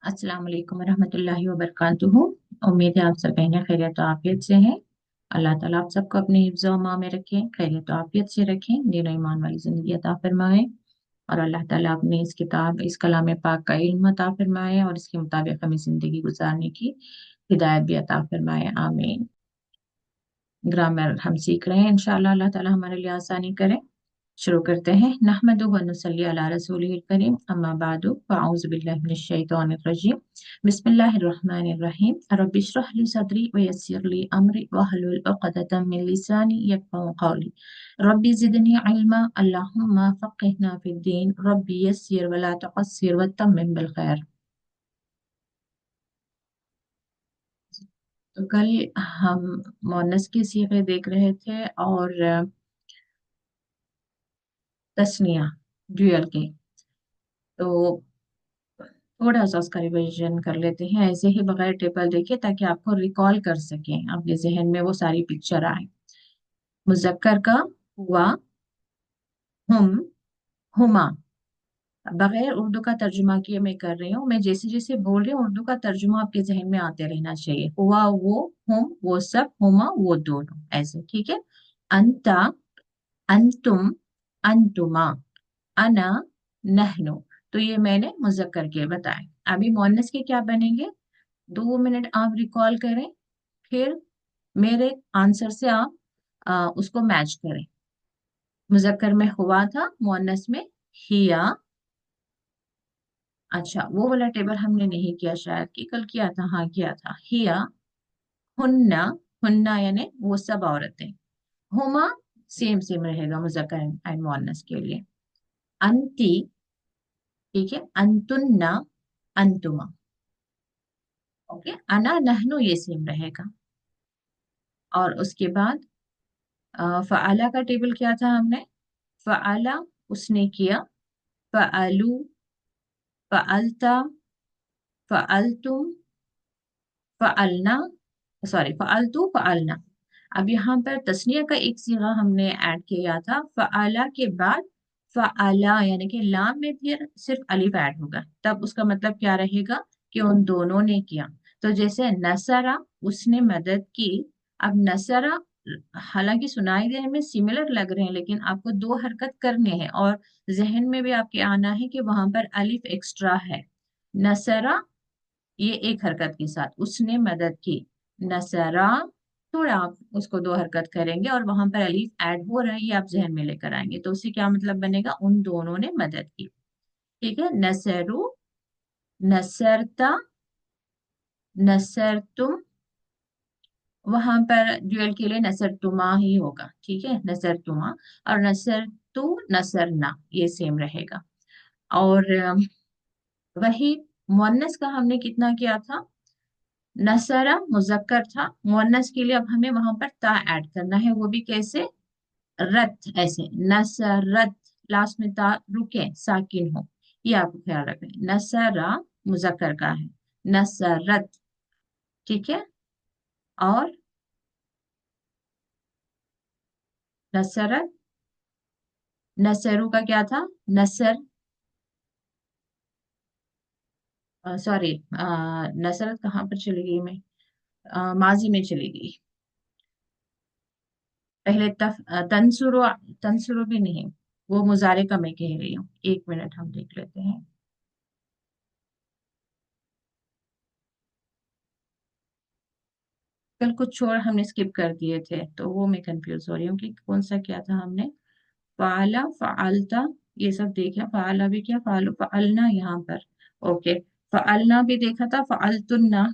अस्सलाम वालेकुम रहमतुल्लाहि व बरकातुहू। उम्मीद है आप सब बहनें खैरियत और आफियत से हैं। अल्लाह ताला आप सबको अपने हिफ्ज़ व अमान में रखें, खैरियत और आफियत से रखें, दीन और ईमान वाली जिंदगी अता फरमाए। और अल्लाह ताला अपने इस किताब इस कलाम पाक का इल्म अता फरमाए और इसके मुताबिक हमें जिंदगी गुजारने की हिदायत भी अता फरमाए, आमीन। ग्रामर हम सीख रहे हैं, इंशाअल्लाह अल्लाह ताला हमारे लिए आसानी करे। शुरू करते हैं। नहमदु व नुसल्ली अला रसूलिल करीम, अम्मा बादु, फ़अऊज़ु बिल्लाहि मिनश शैतानिर रजीम, बिस्मिल्लाहिर रहमानिर रहीम, रब्बि इश्रह ली सदरी व यस्सिर ली अमरी वहलुल उक़दतम मिन लिसानी यफ़क़हू क़ौली, रब्बि ज़िदनी इल्मा, अल्लाहुम्मा फ़क़्हिना फ़िद्दीन, रब्बि यस्सिर व ला तुअस्सिर व तम्मिम बिल खैर। तो कल हम मोनस के सीखे देख रहे थे और तस्निया ड्यूअल के। तो थोड़ा सा उसका रिवीजन कर लेते हैं ऐसे ही बगैर टेबल देखे, ताकि आपको रिकॉल कर सकें, आपके जहन में वो सारी पिक्चर आए। मुजक्कर का हुआ, हुम, हुमा। बगैर उर्दू का तर्जुमा किए मैं कर रही हूँ, मैं जैसे जैसे बोल रही हूँ उर्दू का तर्जुमा आपके जहन में आते रहना चाहिए। हुआ वो, हुम वो सब, हुमा वो दोनों, ऐसे ठीक है। अंता, अंतुम, अंतुमा, अना, नहनु। तो ये मैंने मुजक्कर के बताए। अभी मुअन्नस के क्या बनेंगे? 2 मिनट आप रिकॉल करें, फिर मेरे आंसर से आप उसको मैच करें। मुजक्कर में हुआ था, मुअन्नस में हिया। अच्छा, वो वाला टेबल हमने नहीं किया, शायद कि कल किया था, हाँ किया था। हिया, हुन्ना, हुन्ना यानी वो सब औरतें। हुमा सेम सेम रहेगा मुजक्कर एंड मुअन्नस के लिए। अंती, ठीक है, अंतुन्ना, अंतुमा। ओके, अना नहनु ये सेम रहेगा। और उसके बाद फ़अला का टेबल किया था हमने। फ़अला उसने किया, फ़अलू, फ़अलता, फ़अलतुम, फ़अलना, सॉरी फ़अलतु, फ़अलना। अब यहाँ पर तस्निया का एक सीगा हमने ऐड किया था। फ़अला के बाद फ़अला यानी कि लाम में फिर सिर्फ अलिफ ऐड होगा, तब उसका मतलब क्या रहेगा कि उन दोनों ने किया। तो जैसे नसरा, उसने मदद की। अब नसरा हालांकि सुनाई देने में सिमिलर लग रहे हैं, लेकिन आपको दो हरकत करने हैं और जहन में भी आपके आना है कि वहां पर अलिफ एक्स्ट्रा है। नसरा ये एक हरकत के साथ, उसने मदद की। नसरा, थोड़ा आप उसको दो हरकत करेंगे और वहां पर अलीफ ऐड हो रहा है, ये आप जहन में लेकर आएंगे, तो उससे क्या मतलब बनेगा? उन दोनों ने मदद की। ठीक है, नसरू, नसरता, नसरतुम। वहां पर ड्यूअल के लिए नसरतुमा ही होगा, ठीक है, नसरतुमा। और नसरतु, नसरना ये सेम रहेगा। और वही मुअन्नस का हमने कितना किया था? नसरा मुजक्कर था, मुअन्नस के लिए अब हमें वहां पर ता ऐड करना है। वो भी कैसे? रत, ऐसे नसरत, लास्ट में ता रुके, साकिन हो, ये आपको ख्याल रखना है। नसरा मुजक्कर का है, नसरत, ठीक है। और नसरत, नसरू का क्या था? नसर, सॉरी, नसरत कहाँ पर चली गई मैं? माजी में चली गई। पहले तंसुरो, तंसुरो भी नहीं, वो मुजारे का मैं कह रही हूँ। 1 मिनट हम देख लेते हैं। कल कुछ और हमने स्किप कर दिए थे, तो वो मैं कंफ्यूज हो रही हूँ कि कौन सा किया था हमने। फाला, फालता, ये सब देखा। फाला भी किया, फालू, फालना यहाँ पर। ओके, फालना भी देखा था, फालतुन्ना।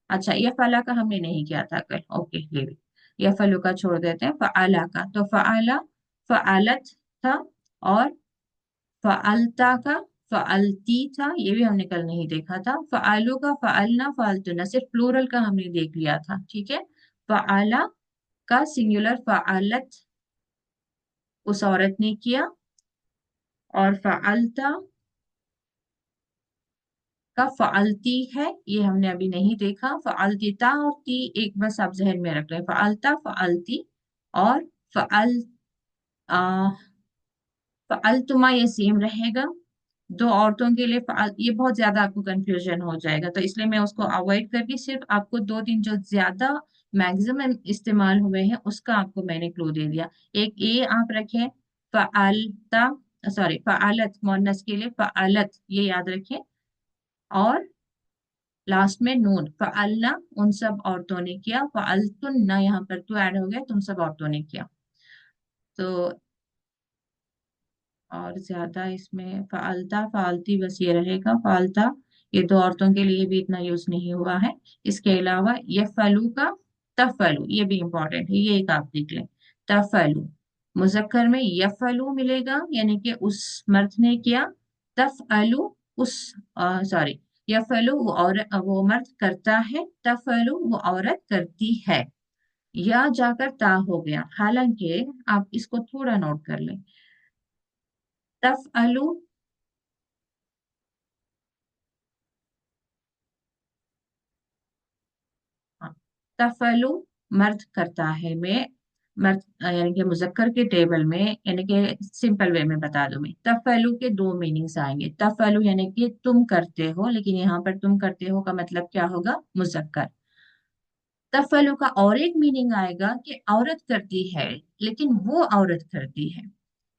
अच्छा, ये फाला का हमने नहीं किया था कल। ओके, ये फलू का छोड़ देते हैं, फाला का। तो फाला, फालत था। और फालता का फालती था, ये भी हमने कल नहीं देखा था। फालू का फालना, फालतूना, सिर्फ प्लूरल का हमने देख लिया था, ठीक है। फाला का सिंगुलर फालत, उस औरत ने किया। और फालता का फालती है, ये हमने अभी नहीं देखा। फालती, ता और ती एक बस आप जहन में रख रहे हैं, फालता, फालती। और फाल, फालतुमा ये सेम रहेगा। दो औरतों के लिए ये बहुत ज्यादा आपको कंफ्यूजन हो जाएगा, तो इसलिए मैं उसको अवॉइड करके सिर्फ आपको दो तीन जो ज्यादा मैक्सिमम इस्तेमाल हुए हैं उसका आपको मैंने क्लू दे दिया। एक ये आप रखें, फ़अलता, सॉरी फ़अलत मुअन्नस के लिए फ़अलत, ये याद रखें। और लास्ट में नून, फ़अलना उन सब औरतों ने किया, फ़अलतुन्ना यहाँ पर तो ऐड हो गया, तुम सब औरतों ने किया। तो और ज्यादा इसमें फालता फालती बस ये रहेगा फालता, ये दो औरतों के लिए भी इतना यूज नहीं हुआ है। इसके अलावा यफलू का तफलू, ये भी इंपॉर्टेंट है, ये एक आप देख लें। तफलू मुजक्कर में यफलू मिलेगा, यानी कि उस मर्द ने किया। तफअलू उस, सॉरी, यफलू वो औरत, वो मर्द करता है, तफलू वो औरत करती है। या जाकर ता हो गया, हालांकि आप इसको थोड़ा नोट कर लें। तफअलु, हाँ, तफअलु मर्द करता है में, मर्द यानी कि मुजक्कर के टेबल में, यानी कि सिंपल वे में बता दूं मैं, तफअलु के दो मीनिंग्स आएंगे। तफअलु यानी कि तुम करते हो, लेकिन यहाँ पर तुम करते हो का मतलब क्या होगा, मुजक्कर। तफअलु का और एक मीनिंग आएगा कि औरत करती है, लेकिन वो औरत करती है।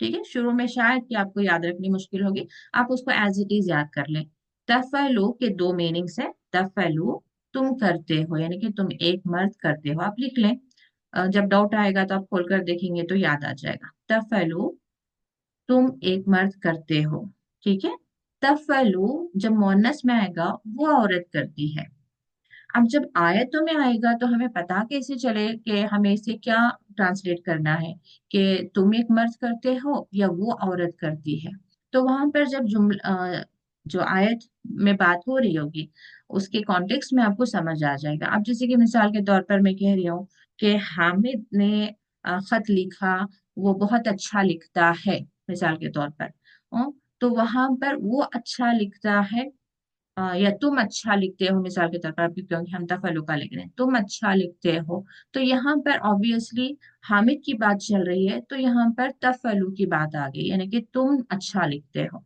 ठीक है, शुरू में शायद कि आपको याद रखनी मुश्किल होगी, आप उसको एज इट इज याद कर लें। तफअलु के दो मीनिंग्स है। तफअलु तुम करते हो, यानी कि तुम एक मर्द करते हो, आप लिख लें। जब डाउट आएगा तो आप खोलकर देखेंगे तो याद आ जाएगा। तफअलु तुम एक मर्द करते हो, ठीक है। तफअलु जब मुअन्नस में आएगा वो औरत करती है। अब जब आयतों में आएगा तो हमें पता कैसे चले कि हमें इसे क्या ट्रांसलेट करना है, कि तुम एक मर्द करते हो या वो औरत करती है। तो वहां पर जब जो आयत में बात हो रही होगी उसके कॉन्टेक्स्ट में आपको समझ आ जाएगा। अब जैसे कि मिसाल के तौर पर मैं कह रही हूँ कि हामिद ने खत लिखा, वो बहुत अच्छा लिखता है, मिसाल के तौर पर। तो वहां पर वो अच्छा लिखता है, या तुम अच्छा लिखते हो, मिसाल के तौर पर, अभी क्योंकि हम तफल्लुका लिख रहे हैं, तुम अच्छा लिखते हो। तो यहाँ पर ऑब्वियसली हामिद की बात चल रही है, तो यहाँ पर तफल्लु की बात आ गई, यानी कि तुम अच्छा लिखते हो।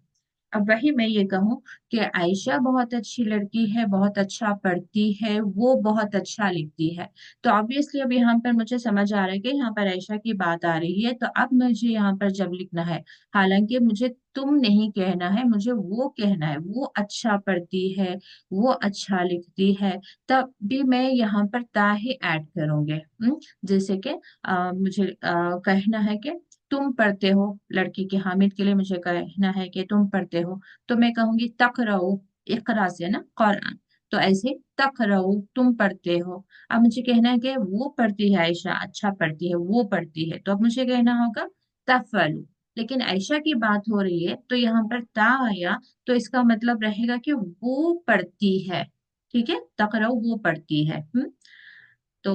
अब वही मैं ये कहूँ कि आयशा बहुत अच्छी लड़की है, बहुत अच्छा पढ़ती है, वो बहुत अच्छा लिखती है, तो ऑब्वियसली अब यहाँ पर मुझे समझ आ रहा है कि यहाँ पर आयशा की बात आ रही है। तो अब मुझे यहाँ पर जब लिखना है, हालांकि मुझे तुम नहीं कहना है, मुझे वो कहना है, वो अच्छा पढ़ती है, वो अच्छा लिखती है, तब भी मैं यहाँ पर ता ही ऐड करूंगे। जैसे कि मुझे कहना है कि तुम पढ़ते हो, लड़की के हामिद के लिए मुझे कहना है कि तुम पढ़ते हो, तो मैं कहूंगी तकराउ, इकरा से ना कुरान, तो ऐसे तकराउ तुम पढ़ते हो। अब मुझे कहना है कि वो पढ़ती है, आयशा अच्छा पढ़ती है, वो पढ़ती है, तो अब मुझे कहना होगा तफलु। लेकिन आयशा की बात हो रही है तो यहाँ पर ता आया, तो इसका मतलब रहेगा कि वो पढ़ती है। ठीक है, तकराउ वो पढ़ती है। तो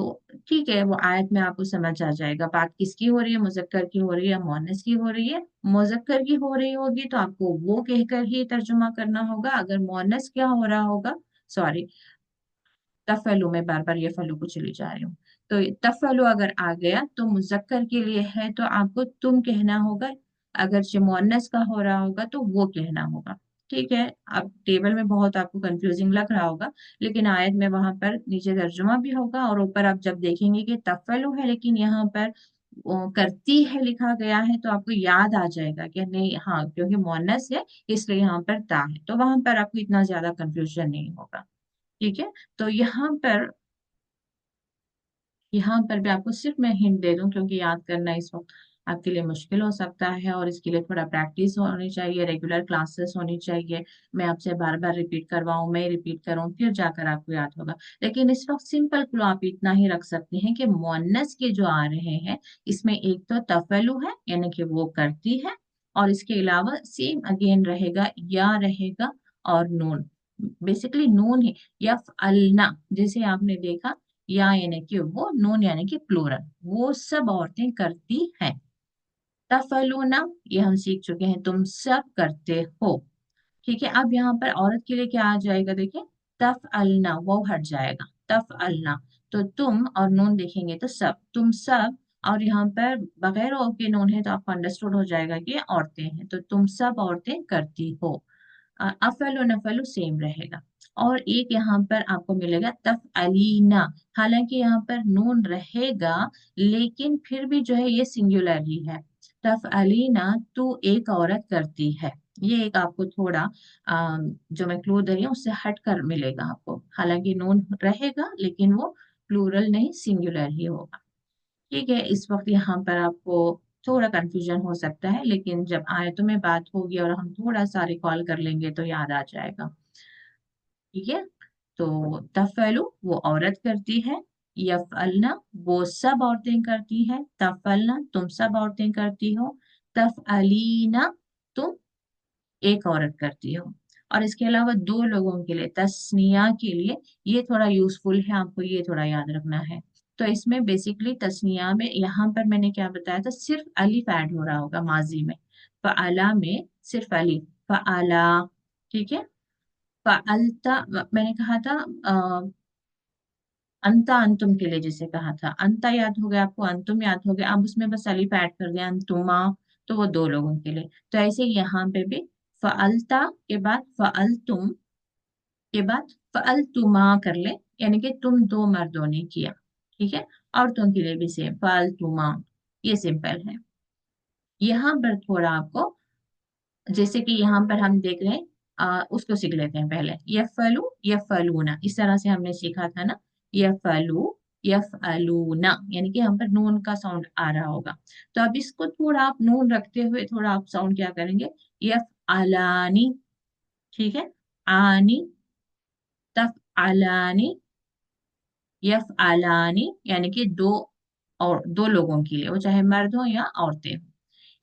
ठीक है, वो आयत में आपको समझ आ जाएगा बात किसकी हो रही है, मुजक्कर की हो रही है या मुअन्नस की हो रही है। मुजक्कर की हो रही होगी तो आपको वो कहकर ही तर्जुमा करना होगा, अगर मुअन्नस क्या हो रहा होगा, सॉरी, तफलु में बार बार ये फलू को चली जा रही हूँ। तो तफलु अगर आ गया तो मुजक्कर के लिए है, तो आपको तुम कहना होगा। अगर जो मुअन्नस का हो रहा होगा तो वो कहना होगा। ठीक है, अब टेबल में बहुत आपको कंफ्यूजिंग लग रहा होगा, लेकिन आयत में वहां पर नीचे तर्जुमा भी होगा, और ऊपर आप जब देखेंगे कि तफलु है लेकिन यहाँ पर वो करती है लिखा गया है, तो आपको याद आ जाएगा कि नहीं, हाँ, क्योंकि मुअन्नस है इसलिए यहाँ पर ता है, तो वहां पर आपको इतना ज्यादा कंफ्यूजन नहीं होगा। ठीक है, तो यहाँ पर भी आपको सिर्फ मैं हिंट दे दूं, क्योंकि याद करना इस वक्त आपके लिए मुश्किल हो सकता है, और इसके लिए थोड़ा प्रैक्टिस होनी चाहिए, रेगुलर क्लासेस होनी चाहिए। मैं आपसे बार बार रिपीट करवाऊं, मैं रिपीट करूं, फिर जाकर आपको याद होगा। लेकिन इस वक्त सिंपल क्लू आप इतना ही रख सकते हैं कि मुअन्नस के जो आ रहे हैं, इसमें एक तो तफलु है, यानी कि वो करती है, और इसके अलावा सेम अगेन रहेगा, या रहेगा, और नून, बेसिकली नून ही, यफ़अलना, जैसे आपने देखा, या यानी कि वो, नून यानी कि प्लूरल, वो सब औरतें करती हैं। तफलूना ये हम सीख चुके हैं, तुम सब करते हो। ठीक है, अब यहाँ पर औरत के लिए क्या आ जाएगा, देखिए, तफ अलना, वो हट जाएगा, तफ अलना, तो तुम और नून देखेंगे तो सब, तुम सब, और यहाँ पर बगैर ओ के नून है तो आपको अंडरस्टूड हो जाएगा कि ये औरतें हैं, तो तुम सब औरतें करती हो। अफलु नफलु सेम रहेगा। और एक यहाँ पर आपको मिलेगा तफअलीना, हालांकि यहाँ पर नून रहेगा लेकिन फिर भी जो है ये सिंगुलर ही है। तफअलीना, तू एक औरत करती है। ये एक आपको थोड़ा जो मैं क्लू दे रही हूँ उससे हट कर मिलेगा आपको, हालांकि नून रहेगा लेकिन वो प्लूरल नहीं सिंगुलर ही होगा। ठीक है, इस वक्त यहाँ पर आपको थोड़ा कंफ्यूजन हो सकता है, लेकिन जब आयतों में बात होगी और हम थोड़ा सा रिकॉल कर लेंगे तो याद आ जाएगा। ठीक है, तो तफलु वो औरत करती है, यफअलना वो सब औरतें करती हैं, तफअलना तुम सब औरतें करती हो, तफअलीना तुम एक औरत करती हो। और इसके अलावा दो लोगों के लिए, तस्निया के लिए ये थोड़ा यूजफुल है, आपको ये थोड़ा याद रखना है। तो इसमें बेसिकली तस्निया में यहाँ पर मैंने क्या बताया था, सिर्फ अलिफ ऐड हो रहा होगा माजी में। फ़अला में सिर्फ अलिफ, फ़अला। ठीक है, फ़अलता मैंने कहा था अंता अंतुम के लिए, जिसे कहा था अंता याद हो गया आपको, अंतुम याद हो गया, अब उसमें बस अलिफ ऐड कर दिया अंतुमा, तो वो दो लोगों के लिए। तो ऐसे ही यहाँ पे भी फ़अलता के बाद फ़अलतुम के बाद फ़अलतुमा कर ले, यानी कि तुम दो मर्दों ने किया। ठीक है, औरतों के लिए भी सेम फ़अलतुमा, ये सिंपल है। यहाँ पर थोड़ा आपको, जैसे कि यहाँ पर हम देख रहे हैं, उसको सीख लेते हैं पहले। यफलू यफलूना, इस तरह से हमने सीखा था ना, यफलू यफअलूना, यानी कि यहाँ पर नून का साउंड आ रहा होगा। तो अब इसको थोड़ा आप नून रखते हुए थोड़ा आप साउंड क्या करेंगे, यफ अलानी। ठीक है, आनी, तफ अलानी, यफ अलानी, यानी कि दो, और दो लोगों के लिए, वो चाहे मर्द हो या औरतें हो।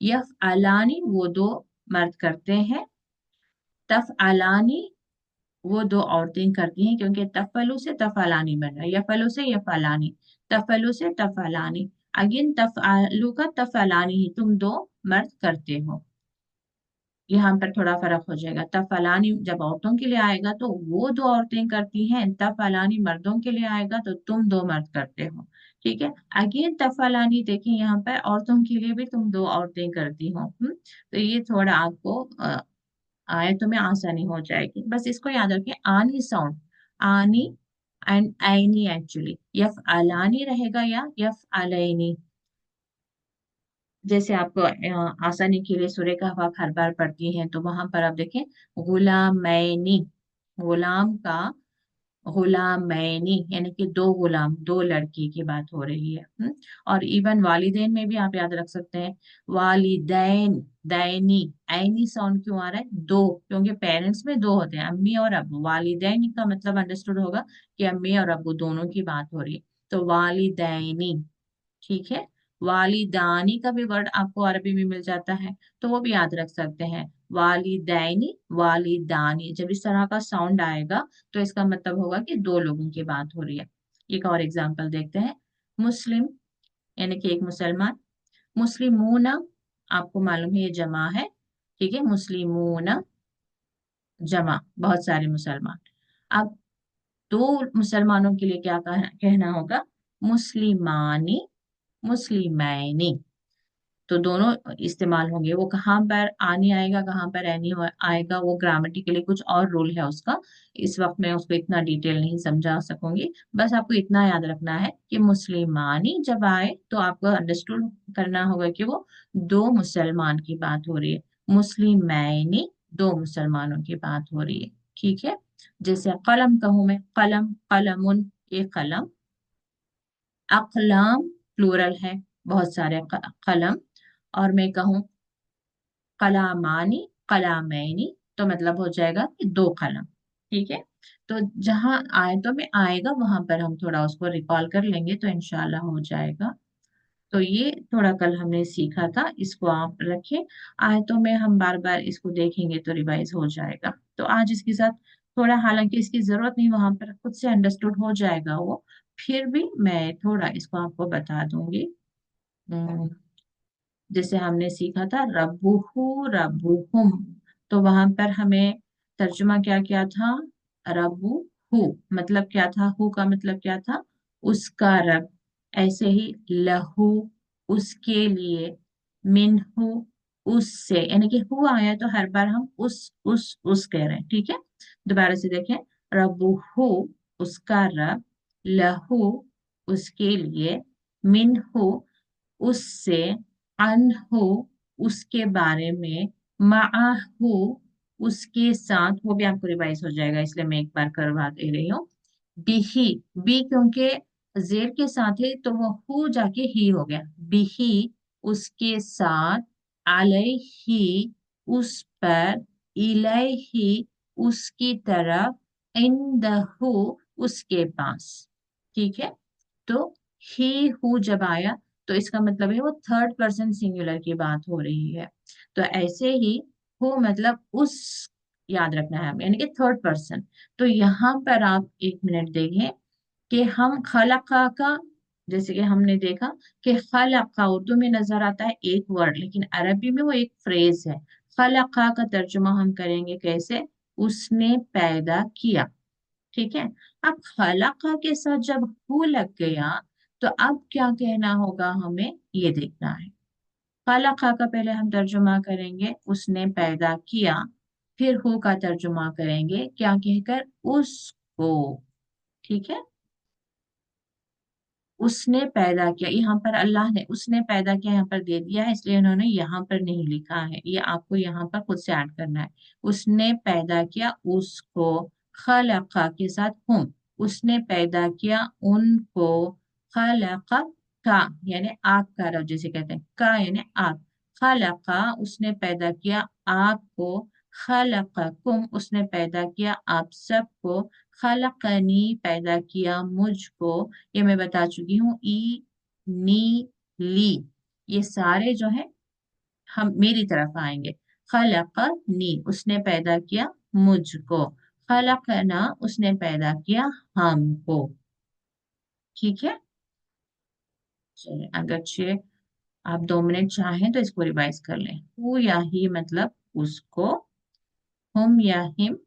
यफ अलानी वो दो मर्द करते हैं, तफ अलानी वो दो औरतें करती हैं, क्योंकि तफलु से तफलानी बन रहा है, यफलु से यफलानी, तफलु से तफलानी। अगेन तफलु का तफलानी ही, तुम दो मर्द करते हो। यहाँ पर थोड़ा फर्क हो जाएगा, तफलानी जब औरतों के लिए आएगा तो वो दो औरतें करती हैं, तफलानी मर्दों के लिए आएगा तो तुम दो मर्द करते हो। ठीक है, अगेन तफलानी देखें यहाँ पर औरतों के लिए भी तुम दो औरतें करती हो। तो ये थोड़ा आपको आए तो में आसानी हो जाएगी, बस इसको याद रखें, आनी साउंड, आनी एंड आईनी, एक्चुअली यफ अलानी रहेगा या यफ अलैनी। जैसे आपको आसानी के लिए सूर्य का आप हर बार पढ़ती हैं तो वहां पर आप देखें, गुलामैनी, गुलाम का गुलामैनी, यानी कि दो गुलाम, दो लड़की की बात हो रही है। और इवन वालिदैन में भी आप याद रख सकते हैं, वालिदैन, दैनी, ऐनी साउंड क्यों आ रहा है, दो, क्योंकि पेरेंट्स में दो होते हैं, अम्मी और अब्बू। वालिदैन का मतलब अंडरस्टूड होगा कि अम्मी और अब्बू दोनों की बात हो रही है, तो वालिदैनी। ठीक है, वालिदानी का भी वर्ड आपको अरबी में मिल जाता है, तो वो भी याद रख सकते हैं, वालिदैनी वालिदानी। जब इस तरह का साउंड आएगा तो इसका मतलब होगा कि दो लोगों की बात हो रही है। एक और एग्जांपल देखते हैं, मुस्लिम यानी कि एक मुसलमान, मुस्लिमूना आपको मालूम है ये जमा है। ठीक है, मुस्लिमूना जमा, बहुत सारे मुसलमान। अब दो मुसलमानों के लिए क्या कहना होगा, मुस्लिमानी मुस्लिमैनी। तो दोनों इस्तेमाल होंगे, वो कहाँ पर आनी आएगा कहाँ पर एनी आएगा, वो ग्रामेटिकली कुछ और रूल है उसका, इस वक्त मैं उसको इतना डिटेल नहीं समझा सकूंगी। बस आपको इतना याद रखना है कि मुस्लिमानी जब आए तो आपको अंडरस्टूड करना होगा कि वो दो मुसलमान की बात हो रही है, मुस्लिमैनी दो मुसलमानों की बात हो रही है। ठीक है, जैसे कलम कहूं मैं, कलम, कलमुन, ये कलम, अकलाम प्लूरल है, बहुत सारे कलम। और मैं कहूँ कलामानी कलामैनी, तो मतलब हो जाएगा कि दो कलम। ठीक है, तो जहां आयतों में आएगा वहां पर हम थोड़ा उसको रिकॉल कर लेंगे तो इंशाल्लाह हो जाएगा। तो ये थोड़ा कल हमने सीखा था, इसको आप रखें, आयतों में हम बार बार इसको देखेंगे तो रिवाइज हो जाएगा। तो आज इसके साथ थोड़ा, हालांकि इसकी जरूरत नहीं, वहां पर खुद से अंडरस्टूड हो जाएगा वो, फिर भी मैं थोड़ा इसको आपको बता दूंगी। हम्म, जैसे हमने सीखा था रब्बुहु रब्बुहुम, तो वहां पर हमें तर्जुमा क्या क्या था, रब्बु हु मतलब क्या था, हु का मतलब क्या था, उसका रब। ऐसे ही लहू उसके लिए, मिनहु उससे, यानी कि हु आया तो हर बार हम उस कह रहे हैं, ठीक है। दोबारा से देखें, रब्बुहु उसका रब, लहू उसके लिए, मिनहु उससे, अनहु उसके बारे में, माअहु उसके साथ, वो भी आपको रिवाइज हो जाएगा इसलिए मैं एक बार करवा दे रही हूँ। बिही, बी क्योंकि जेर के साथ है तो वो हु जाके ही हो गया, बिही उसके साथ, अलैहि उस पर, इलैहि उसकी तरफ, इंदहु उसके पास, ठीक है। तो ही हु जब आया तो इसका मतलब है वो थर्ड पर्सन सिंगुलर की बात हो रही है। तो ऐसे ही हु मतलब उस, याद रखना है हमें, यानी कि थर्ड पर्सन। तो यहाँ पर आप एक मिनट देखें कि हम खलका का, जैसे कि हमने देखा कि खलका उर्दू में नजर आता है एक वर्ड, लेकिन अरबी में वो एक फ्रेज है। खलका का तर्जुमा हम करेंगे कैसे, उसने पैदा किया, ठीक है। अब खलका के साथ जब हु लग गया तो अब क्या कहना होगा हमें, ये देखना है। खलका का पहले हम तर्जुमा करेंगे उसने पैदा किया, फिर हु का तर्जुमा करेंगे क्या कहकर, उसको, ठीक है। उसने पैदा किया, यहाँ पर अल्लाह ने उसने पैदा किया यहाँ पर दे दिया है, इसलिए उन्होंने यहाँ पर नहीं लिखा है, ये आपको यहाँ पर खुद से ऐड करना है। उसने पैदा किया उसको, खलका के साथ हुम, उसने पैदा किया उनको, खलका का यानी आग का रब जिसे कहते हैं, का यानी आग, खलका उसने पैदा किया आपको, खलककुम उसने पैदा किया आप सबको, खलकनी पैदा किया मुझको, ये मैं बता चुकी हूँ, ई, नी, ली, ये सारे जो है हम मेरी तरफ आएंगे। खलकनी उसने पैदा किया मुझको, खलकना उसने पैदा किया हमको, ठीक है। चलिए अगर आप 2 मिनट चाहें तो इसको रिवाइज कर लें। हु या ही मतलब उसको, हम या हिम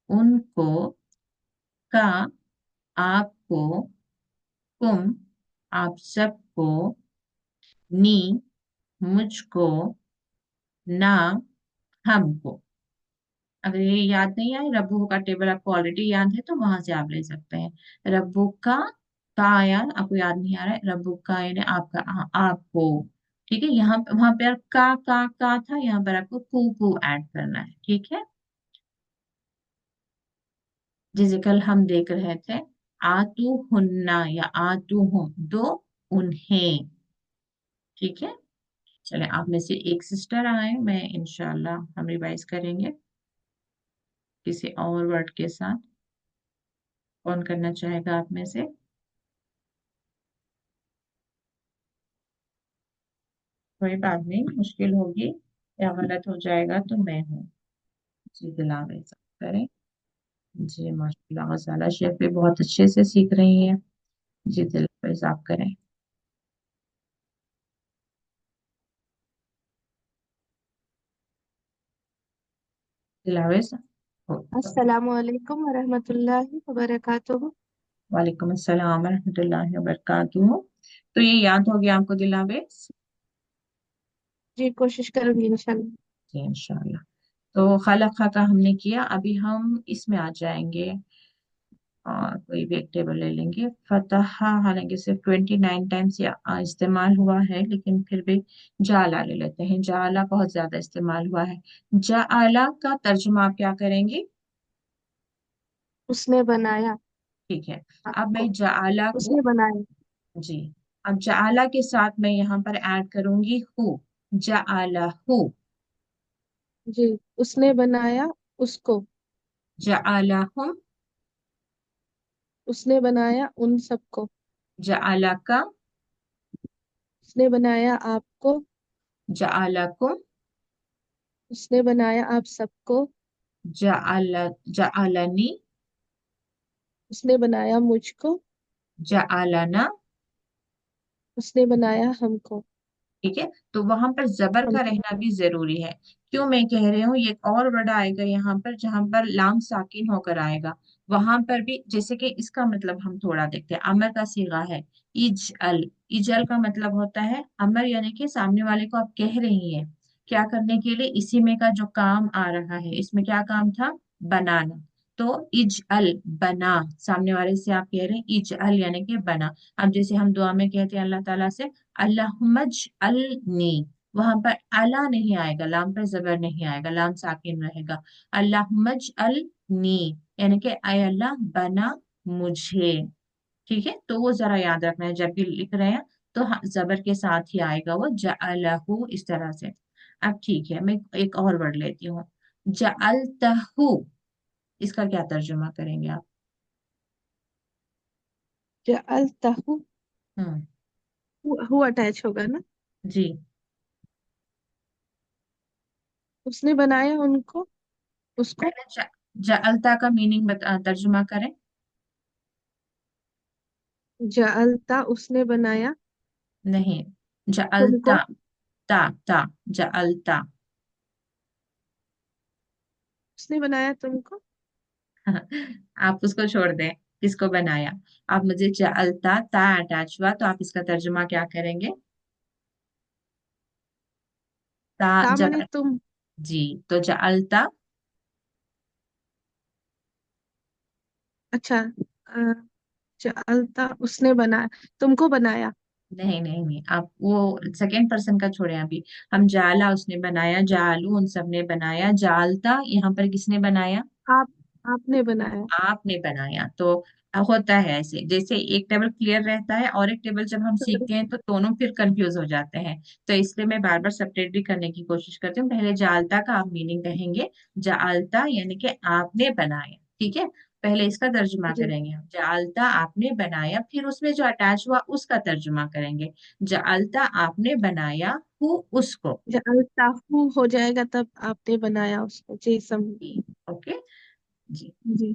उनको, का आपको, कुम आप सबको, नी मुझको, ना हमको। अगर ये याद नहीं आए, रब्बू का टेबल आपको ऑलरेडी याद है तो वहां से आप ले सकते हैं। रब्बू का आया आपको याद नहीं आ रहा है, रब्बू का यानी आपका, आपको, ठीक है। यहाँ वहां पे का था, यहाँ पर आपको कू ऐड करना है, ठीक है। जैसे कल हम देख रहे थे, आतू हुन्ना या आतू हूं दो उन्हें, ठीक है। चले आप में से एक सिस्टर आए, मैं इंशाल्लाह हम रिवाइज करेंगे किसी और वर्ड के साथ। कौन करना चाहेगा आप में से, कोई बात नहीं, मुश्किल होगी या गलत हो जाएगा तो मैं हूँ। जी दिलावे करें। जी माशाल्लाह गजाला शेफ भी बहुत अच्छे से सीख रही हैं। जी दिलावे आप करें। दिलावे। अस्सलामु अलैकुम वरहमतुल्लाहि वबरकातुहू। वालेकुम अस्सलाम रहमतुल्लाहि व बरकातुहू। तो ये याद हो गया आपको दिलावे। जी कोशिश करूंगी इंशाल्लाह। जी इंशाल्लाह। तो खलqa का हमने किया, अभी हम इसमें आ जाएंगे और कोई भी एक टेबल ले लेंगे। फतह, हालांकि सिर्फ 29 टाइम्स इस्तेमाल हुआ है, लेकिन फिर भी जाला ले लेते हैं, जाला बहुत ज्यादा इस्तेमाल हुआ है। जाला का तर्जुमा आप क्या करेंगे, उसने बनाया ठीक है। अब आपको। मैं जाला को, उसने बनाया। जी, अब जाला के साथ मैं यहाँ पर ऐड करूंगी हु, जाला हु, जी उसने बनाया उसको। जाला हुम, उसने बनाया उन सबको। जाला का, उसने बनाया आपको। जाला कुम, उसने बनाया आप सबको। जाला, जालनी, उसने बनाया मुझको। जालना, उसने बनाया हमको। ठीक है। तो वहां पर जबर का हमको। रहना भी जरूरी है। क्यों मैं कह रही हूँ, ये एक और वर्ड आएगा यहाँ पर जहां पर लाम साकिन होकर आएगा, वहां पर भी, जैसे कि इसका मतलब हम थोड़ा देखते हैं, अमर का सीगा है इजल, इजल का मतलब होता है अमर, यानी कि सामने वाले को आप कह रही हैं क्या करने के लिए, इसी में का जो काम आ रहा है, इसमें क्या काम था, बनाना। तो इज अल, बना, सामने वाले से आप कह रहे हैं इज अल यानी कि बना। अब जैसे हम दुआ में कहते हैं अल्लाह ताला से अल्लाहुम्मज अल नी, वहां पर अला नहीं आएगा, लाम पर जबर नहीं आएगा, लाम साकिन रहेगा। अल्लाहुम्मज अल नी यानी कि आय अल्लाह बना मुझे। ठीक है, तो वो जरा याद रखना है जब भी लिख रहे हैं, तो हाँ, जबर के साथ ही आएगा वो जअलहू इस तरह से। अब ठीक है, मैं एक और वर्ड लेती हूँ, जअलतहू, इसका क्या तर्जुमा करेंगे आप? जअलतहु, हम्म। हु अटैच होगा ना। जी। उसने बनाया उनको, उसको। पहले जअलता का मीनिंग तर्जुमा करें। जअलता, उसने बनाया नहीं, जअलता, तुमको। ता जअलता। उसने बनाया तुमको। आप उसको छोड़ दें, किसको बनाया। आप मुझे जअलता, ता अटैच हुआ, तो आप इसका तर्जुमा क्या करेंगे? ता ता जब, माने तुम। जी, तो जअलता, अच्छा, जअलता उसने बनाया, तुमको बनाया। नहीं नहीं नहीं, आप वो सेकेंड पर्सन का छोड़े अभी। हम जाला उसने बनाया, जालू उन सब ने बनाया, जालता यहाँ पर किसने बनाया? आप आपने बनाया। आपने बनाया। तो होता है ऐसे, जैसे एक टेबल क्लियर रहता है और एक टेबल जब हम सीखते हैं तो दोनों फिर कंफ्यूज हो जाते हैं। तो इसलिए मैं बार बार सेपरेट भी करने की कोशिश करती हूँ। पहले जालता का आप मीनिंग कहेंगे, जालता यानी कि आपने बनाया, ठीक है। पहले इसका तर्जुमा जी। करेंगे हम, जालता आपने बनाया, फिर उसमें जो अटैच हुआ उसका तर्जुमा करेंगे। जालता आपने बनाया हु उसको। जअलताहु हो जाएगा तब आपने बनाया उसको, जी जी, ओके। जी। जी।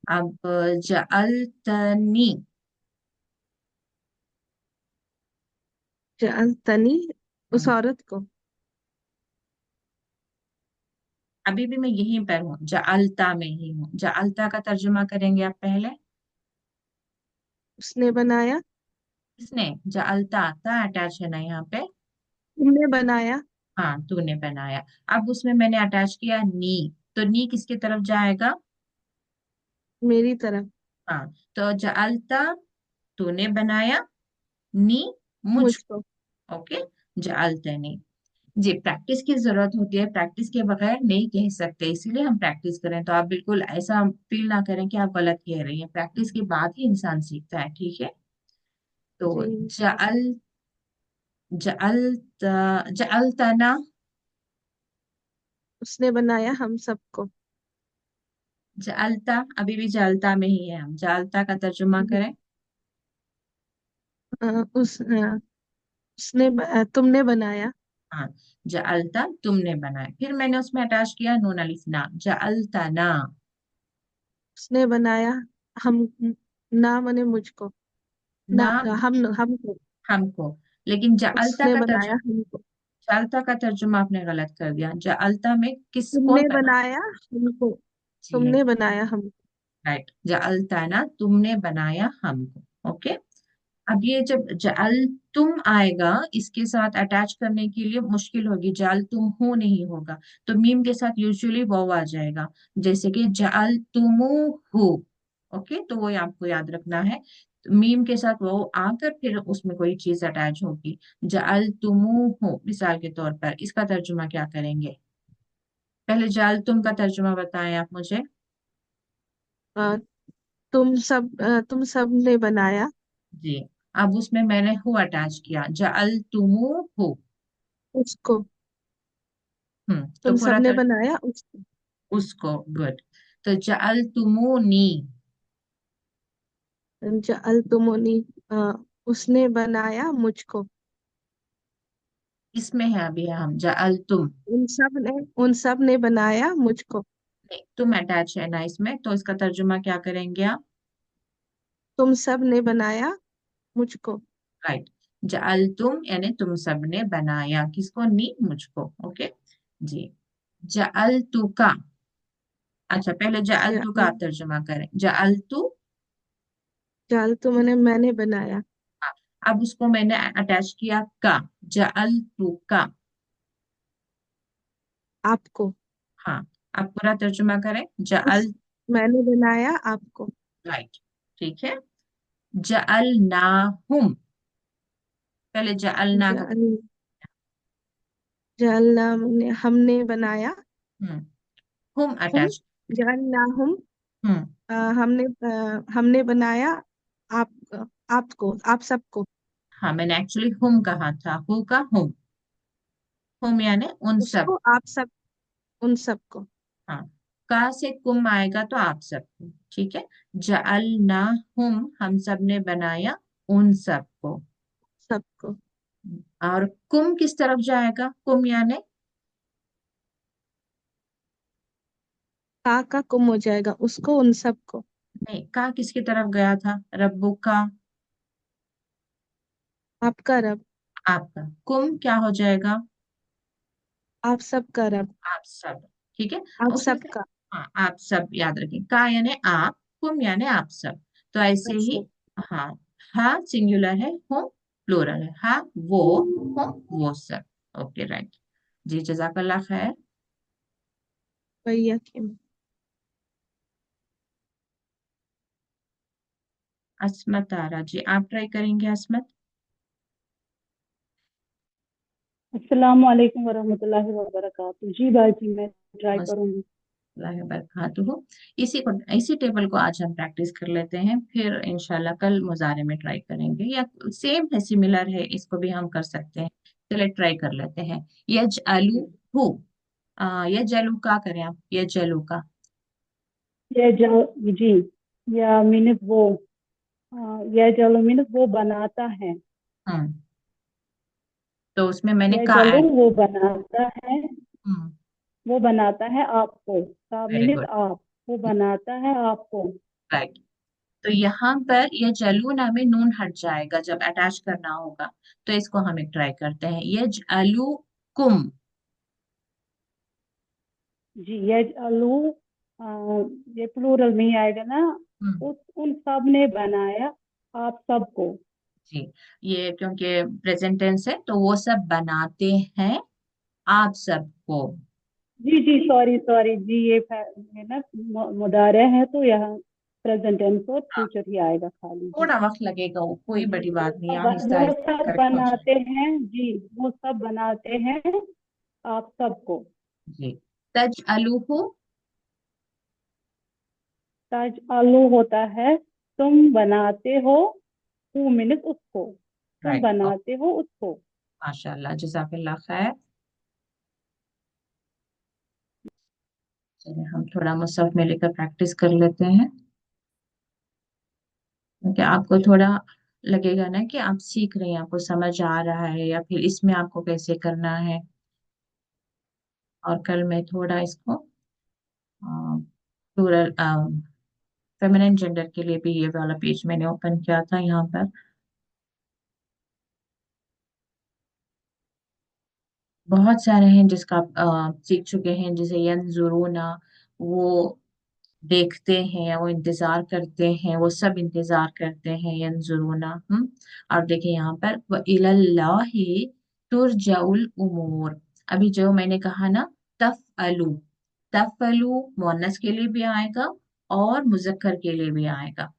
अब जअलतनी, जअलतनी, उस औरत को। अभी भी मैं यहीं पर हूँ, जालता में ही हूँ। जालता का तर्जुमा करेंगे आप पहले। उसने बनाया, किसने? जालता, ता अटैच है ना यहाँ पे। तुमने बनाया, हाँ, तूने बनाया। अब उसमें मैंने अटैच किया नी, तो नी किसकी तरफ जाएगा? मेरी तरफ। हाँ, तो जालता तूने बनाया, नी मुझको। मुझको। ओके, जालतनी। जी, प्रैक्टिस की जरूरत होती है, प्रैक्टिस के बगैर नहीं कह सकते, इसीलिए हम प्रैक्टिस करें। तो आप बिल्कुल ऐसा फील ना करें कि आप गलत कह रही हैं, प्रैक्टिस के बाद ही इंसान सीखता है, ठीक है। तो जी। जअल जअलत जअलतना, उसने बनाया हम सबको। जअलता, अभी भी जअलता में ही है हम, जअलता का तर्जुमा करें। उसने तुमने बनाया। हाँ, जअलता तुमने बनाया, फिर मैंने उसमें अटैच किया नून अलिफ ना, जअलतना। उसने बनाया हम, ना मने मुझको, ना, ना, हमको। हमको। लेकिन जअलता उसने का बनाया तर्जुमा, हमको। जअलता का तर्जुमा आपने गलत कर दिया। जअलता में किस तुमने कौन बना? बनाया हमको। जी, तुमने बनाया हमको। राइट, जअलता ना तुमने बनाया हमको। ओके। अब ये जब जअल तुम आएगा, इसके साथ अटैच करने के लिए मुश्किल होगी, जाल तुम हो नहीं होगा, तो मीम के साथ यूजुअली वाव आ जाएगा, जैसे कि जाल तुमु हो। ओके, तो वो आपको याद रखना है। तो मीम के साथ वाव आकर फिर उसमें कोई चीज अटैच होगी। जाल तुमु हो, मिसाल के तौर पर इसका तर्जुमा क्या करेंगे? पहले जाल तुम का तर्जुमा बताएं आप मुझे। अ, तुम सब ने बनाया जी, अब उसमें मैंने हु अटैच किया, जाल तुमु हो। उसको। तो तुम पूरा सब ने बनाया उसको। उसको, गुड। तो जअल तुमूनी, जअल तुमोनी, उसने बनाया मुझको। इसमें है अभी हम जअल तुम, उन सब ने बनाया मुझको। नहीं, तुम अटैच है ना इसमें, तो इसका तर्जुमा क्या करेंगे आप? तुम सब ने बनाया मुझको। राइट, जअल तुम यानी तुम सबने बनाया, किसको? नी, मुझको। ओके। जी, जअल तू का, अच्छा पहले जअल तू का जअल आप तर्जुमा करें, जअल तू। जअल तो मैंने बनाया। अब उसको मैंने अटैच किया का, जअल तू का। आपको। हाँ, आप पूरा तर्जुमा करें। उस जअल, मैंने बनाया आपको। राइट, ठीक है। जअलनाहुम, पहले जअलना को, जल जलना हमने बनाया। हम्म, हुम हम अटैच, जलना हम हम्म, हमने बनाया आप आपको, आप सबको। हाँ मैंने एक्चुअली हुम कहा था, हु का हुम यानी उन सब। उसको आप सब, उन सबको। हाँ, का से कुम आएगा तो आप सबको, ठीक है। जअलना हुम, हम सब ने बनाया उन सबको। सबको। और कुम किस तरफ जाएगा? कुम यानी, का कुम हो जाएगा, उसको उन सबको। नहीं, का किसकी तरफ गया था? रब्बू का, आपका रब। आपका। कुम क्या हो जाएगा? आप सबका रब। आप सब, ठीक है। आप उसमें से, सबका। हाँ आप सब याद रखें, का यानी आप, कुम यानी आप सब। तो ऐसे आप ही, सब। हाँ, हा सिंगुलर है, हो प्लूरल है, हा वो, हो वो सब। Okay, right. जी, जजाकल्ला खैर। भैया के। अस्मत तारा जी, आप ट्राई करेंगे अस्मत? अस्सलाम वालेकुम वरहमतुल्लाहि वबरकातुहू। जी बाजी, मैं ट्राई करूंगी। बरकातहू। इसी टेबल को आज हम प्रैक्टिस कर लेते हैं, फिर इंशाल्लाह कल मुजारे में ट्राई करेंगे, या सेम है, सिमिलर है, इसको भी हम कर सकते हैं। चले ट्राई कर लेते हैं। यज आलू हु, यज आलू का करें आप, यज आलू का। ये जो, जी, या मीनस वो, ये जलो मीनस वो बनाता है। हम्म, तो उसमें मैंने ये का जलो ऐड। वो बनाता है, हम्म, वो बनाता है आपको। का वेरी मीनस गुड, आप, वो बनाता है आपको। राइट। तो यहाँ पर यह जलूना में नून हट जाएगा जब अटैच करना होगा। तो इसको हम एक ट्राई करते हैं, यज आलू कुम। जी, ये जलो, आ, ये प्लूरल में ही आएगा ना। हम्म, उस उन सब ने बनाया आप सबको। जी, ये क्योंकि प्रेजेंट टेंस है तो वो सब बनाते हैं आप सबको। जी जी, सॉरी सॉरी जी, ये है ना, मुदारे है तो यहाँ प्रेजेंट टेंस और हाँ, फ्यूचर ही आएगा खाली। जी थोड़ा वक्त लगेगा, वो कोई जी, बड़ी बात नहीं, आहिस्ता वो आहिस्ता सब करेक्ट हो जाए। बनाते हैं जी, वो सब बनाते हैं आप सबको। जी, तज अलूहु, ताज आलू होता है तुम बनाते हो, टू मिनट उसको, तुम राइट, बनाते हो उसको। माशाल्लाह, जज़ाकल्लाह खैर। चलिए हम थोड़ा मुसहफ में लेकर प्रैक्टिस कर लेते हैं, क्योंकि आपको थोड़ा लगेगा ना कि आप सीख रहे हैं, आपको समझ आ रहा है, या फिर इसमें आपको कैसे करना है। और कल मैं थोड़ा इसको प्लूरल, फेमिनिन जेंडर के लिए भी ये वाला पेज मैंने ओपन किया था यहाँ पर। बहुत सारे हैं जिसका आप सीख चुके हैं, जैसे यंजुरूना, वो देखते हैं, वो इंतजार करते हैं, वो सब इंतजार करते हैं, यंजुरूना। और देखिए यहाँ पर, व इलल्लाहि तुरजाउल उमूर। अभी जो मैंने कहा ना, तफअलु, तफअलु मुअन्नस के लिए भी आएगा और मुजक्कर के लिए भी आएगा,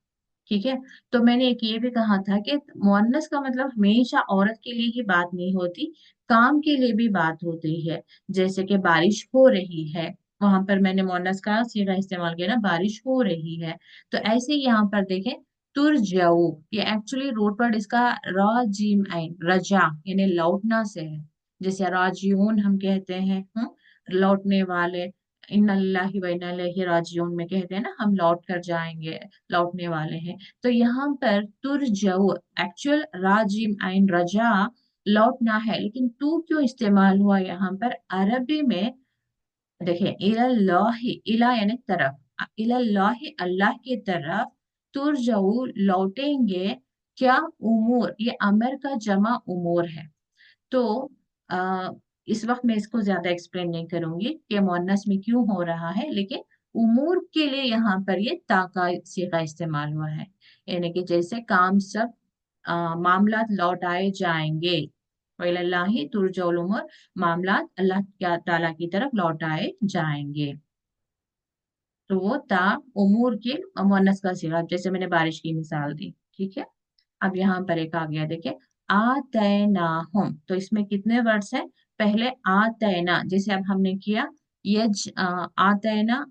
ठीक है। तो मैंने एक ये भी कहा था कि मुअन्नस का मतलब हमेशा औरत के लिए ही बात नहीं होती, काम के लिए भी बात होती है। जैसे कि बारिश हो रही है, वहां पर मैंने मुअन्नस का सीगा इस्तेमाल किया ना, बारिश हो रही है। तो ऐसे ही यहाँ पर देखें, तुरजाऊ, ये एक्चुअली रूट वर्ड इसका राजिम आइन, रजा यानी लौटना से है। जैसे राजिऊन हम कहते हैं, लौटने वाले। इन्ना लिल्लाहि व इन्ना इलैहि राजिऊन में कहते हैं ना, हम लौट कर जाएंगे, लौटने वाले हैं। तो यहाँ पर तुरजऊ, एक्चुअल राजिम आइन रजा, लौटना है, लेकिन तू क्यों इस्तेमाल हुआ यहाँ पर अरबी में? देखिए, इलल्लाहि, इला यानी तरफ, इलल्लाहि अल्लाह की तरफ, तुरजऊ लौटेंगे, क्या? उमूर, ये अमर का जमा उमूर है। तो आ, इस वक्त मैं इसको ज्यादा एक्सप्लेन नहीं करूंगी कि मुअन्नस में क्यों हो रहा है, लेकिन उमूर के लिए यहाँ पर ये ताका सीगा इस्तेमाल हुआ है, यानी कि जैसे काम सब, मामला लौटाए जाएंगे, वइलल्लाहि तुरजउल उमूर, मामलात अल्लाह ताला की तरफ लौटाए जाएंगे। तो वो ता उमूर के मुअन्नस का सिगा, जैसे मैंने बारिश की मिसाल दी। ठीक है, अब यहाँ पर एक आ गया, देखिए आतैनाहुम। तो इसमें कितने वर्ड्स हैं? पहले आतैना, जैसे अब हमने किया आतैना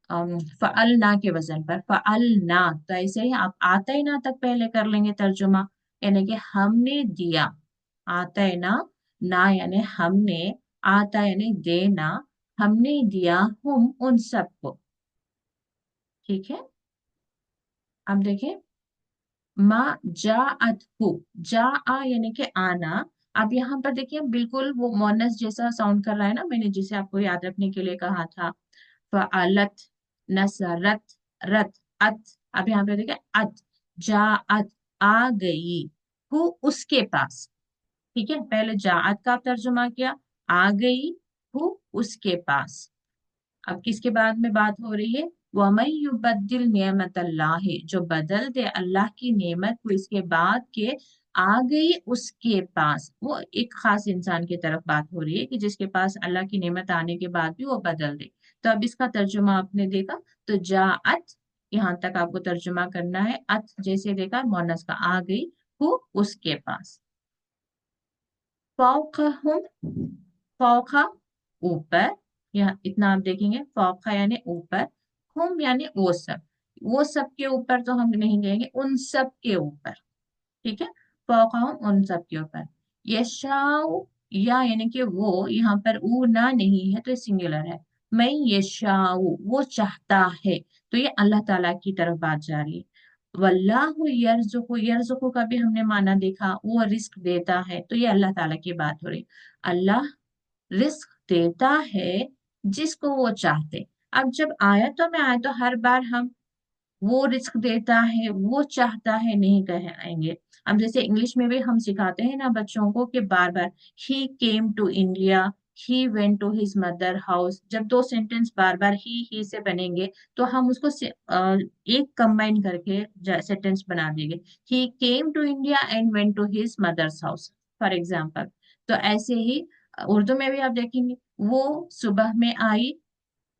फअलना के वजन पर फअलना, तो ऐसे ही आप आतैना तक पहले कर लेंगे तर्जुमा, यानी कि हमने दिया। आतैना, ना यानी हमने, आता यानी देना, हमने दिया हम उन सबको। ठीक है, अब देखिए मा जाअत हु, जा आ यानी कि आना। अब यहाँ पर देखिए बिल्कुल वो मोनस जैसा साउंड कर रहा है ना, मैंने जिसे आपको याद रखने के लिए कहा था। फअलत, नसरत, रत, अत। अब यहाँ पे देखिए अत, जाअत, आ गई, हु उसके पास। ठीक है, पहले जाअत का आप तर्जुमा किया, आ गई, हु उसके पास। अब किसके बाद में बात हो रही है? वमन युबद्दिल नियमत अल्लाह, जो बदल दे अल्लाह की नेमत को इसके बाद के, आ गई उसके पास। वो एक खास इंसान की तरफ बात हो रही है कि जिसके पास अल्लाह की नेमत आने के बाद भी वो बदल दे। तो अब इसका तर्जुमा आपने देखा, तो जाअत, यहाँ तक आपको तर्जुमा करना है। अत जैसे देखा मोनस का, आ गई, हु उसके पास। फौकहुम, फौका ऊपर, यहाँ इतना आप देखेंगे, फौका यानी ऊपर, हुम यानी वो सब के ऊपर तो हम नहीं कहेंगे, उन सब के ऊपर। ठीक है, फौकाहुम उन सब के ऊपर। यशाउ, या यानी कि वो, यहाँ पर ऊ ना नहीं है तो सिंगुलर है। मैं यशाउ, वो चाहता है, तो ये अल्लाह ताला की तरफ बात जा रही है। वल्लाहु यरजुकु, यरजुकु का भी हमने माना देखा, वो रिस्क देता है, तो ये अल्लाह ताला की बात हो रही। अल्लाह रिस्क देता है जिसको वो चाहते। अब जब आयतों में आए तो हर बार हम वो रिस्क देता है, वो चाहता है नहीं कहेंगे। अब जैसे इंग्लिश में भी हम सिखाते हैं ना बच्चों को कि बार बार ही came to India, he went to his mother house. जब दो सेंटेंस बार बार ही से बनेंगे तो हम उसको एक कंबाइन करके सेंटेंस बना देंगे, he came to India and went to his mother's house, for example. तो ऐसे ही उर्दू में भी आप देखेंगे, वो सुबह में आई,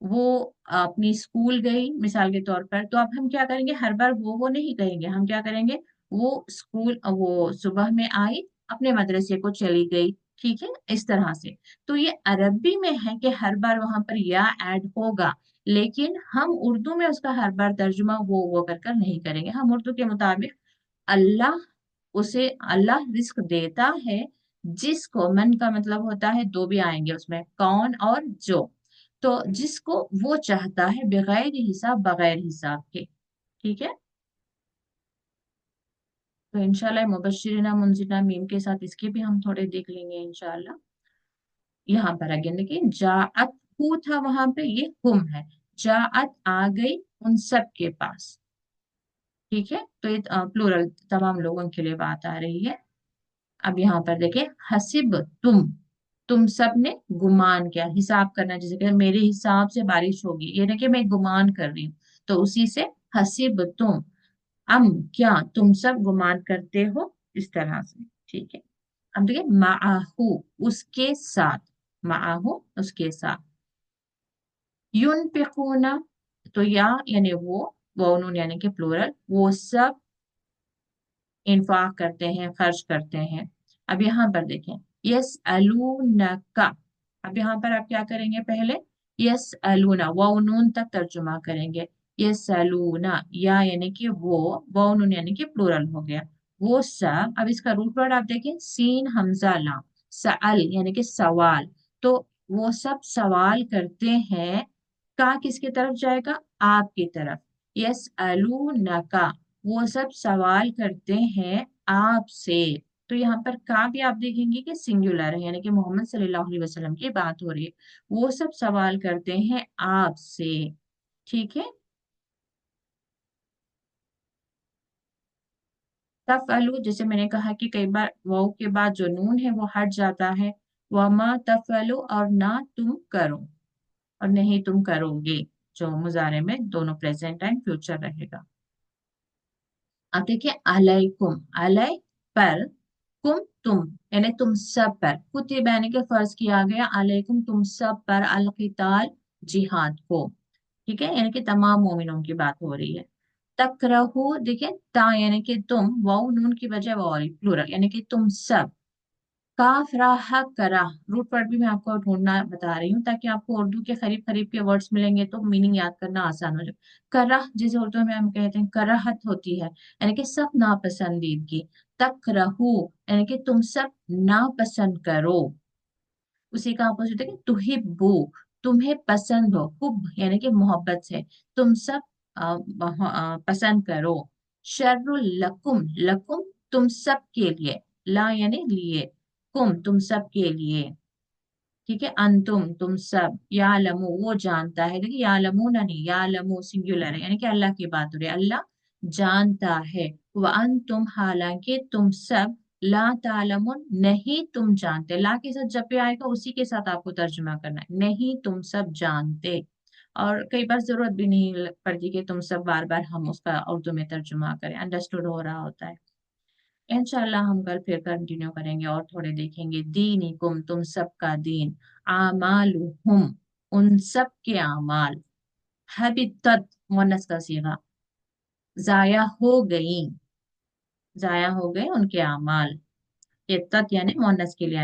वो अपनी स्कूल गई मिसाल के तौर पर। तो अब हम क्या करेंगे, हर बार वो नहीं कहेंगे, हम क्या करेंगे, वो सुबह में आई, अपने मदरसे को चली गई। ठीक है, इस तरह से। तो ये अरबी में है कि हर बार वहां पर या ऐड होगा, लेकिन हम उर्दू में उसका हर बार तर्जुमा वो कर नहीं करेंगे। हम उर्दू के मुताबिक अल्लाह, उसे अल्लाह रिस्क देता है जिसको, मन का मतलब होता है, दो भी आएंगे उसमें, कौन और जो। तो जिसको वो चाहता है, बगैर हिसाब, बगैर हिसाब के। ठीक है, तो इंशाल्लाह मुबश्शिरीना मुनजिना मीम के साथ इसके भी हम थोड़े देख लेंगे इंशाल्लाह। यहाँ पर अगेन देखिए, जाअत हु था वहां पे, ये हुम है। जाअत आ गई उन सब के पास। ठीक है, तो ये प्लूरल तमाम लोगों के लिए बात आ रही है। अब यहाँ पर देखिए, हसिब तुम सब ने गुमान किया, हिसाब करना, जैसे कि मेरे हिसाब से बारिश होगी, ये नहीं कि मैं गुमान कर रही हूँ, तो उसी से हसिब तुम, अम क्या तुम सब गुमान करते हो, इस तरह से। ठीक है, अब देखिए माहू, उसके साथ, माहू उसके साथ। युनफिकूना, तो या यानी वो उन्होंने यानी कि प्लूरल, वो सब इंफाक करते हैं, खर्च करते हैं। अब यहाँ पर देखें, यस अलूनका। अब यहाँ पर आप क्या करेंगे, पहले यस अलूना, वाव नून तक तर्जुमा करेंगे। यस अलूना, या यानी कि वो, वाव नून यानी कि प्लूरल हो गया, वो सब। अब इसका रूट वर्ड आप देखें, सीन हमजा लाम, सअल यानी कि सवाल। तो वो सब सवाल करते हैं, का किसकी तरफ जाएगा, आपकी तरफ। यस अलूनका, वो सब सवाल करते हैं आपसे। तो यहाँ पर का भी आप देखेंगे कि सिंगुलर है, यानी कि मोहम्मद सल्लल्लाहु अलैहि वसल्लम की बात हो रही है। वो सब सवाल करते हैं आपसे। ठीक है, तफअलु, जैसे मैंने कहा कि कई बार वाव के बाद जो नून है वो हट जाता है। वमा तफअलु, और ना तुम करो, और नहीं तुम करोगे, जो मुजारे में दोनों प्रेजेंट एंड फ्यूचर रहेगा। अब देखिए अलैकुम, अलै पर, कुम तुम, यानी तुम सब पर, कुतिब यानी कि फर्ज किया गया, अलैकुम तुम सब पर, अल क़िताल जिहाद को, ठीक है, यानी कि तमाम मोमिनों की बात हो रही है। तकरहू, देखिए ता यानी कि तुम, वाउ नून की बजाय वाउ प्लूरल, यानी कि तुम सब। काफ राह करा, रूट वर्ड भी मैं आपको ढूंढना बता रही हूँ ताकि आपको उर्दू के करीब करीब के वर्ड्स मिलेंगे तो मीनिंग याद करना आसान हो जाए। करह जिसे उर्दू में हम कहते हैं कराहत होती है, यानी कि सब नापसंदीदगी। तकरहू यानी कि तुम सब नापसंद करो। उसी का अपोजिट है कि तुहिब्बू, तुम्हें पसंद हो, हुब यानी कि मोहब्बत से, तुम सब पसंद करो। शर्रुल लकुम, लकुम तुम सब के लिए, ला यानी लिए, कुम तुम सब के लिए, ठीक है, अंतुम तुम सब, यालमू वो जानता है, देखिए यालमू ना नहीं, यालमू सिंगुलर है, यानी कि अल्लाह की बात हो रही है, अल्लाह जानता है। व अंतुम हालांकि तुम सब, ला तालमुन नहीं तुम जानते, ला के साथ जब भी आएगा उसी के साथ आपको तर्जुमा करना है, नहीं तुम सब जानते। और कई बार जरूरत भी नहीं पड़ती कि तुम सब बार बार हम उसका उर्दू में तर्जुमा करें, अंडरस्टूड हो रहा होता है। इंशाल्लाह हम कल फिर कंटिन्यू करेंगे और थोड़े देखेंगे। दीनिकुम तुम सबका दीन, आमालुहुम उन सब के अमाल, हबितत मुअन्नस का सीगा, जाया हो गई, जाया हो गए उनके अमाल, ये तत यानी मुअन्नस के लिए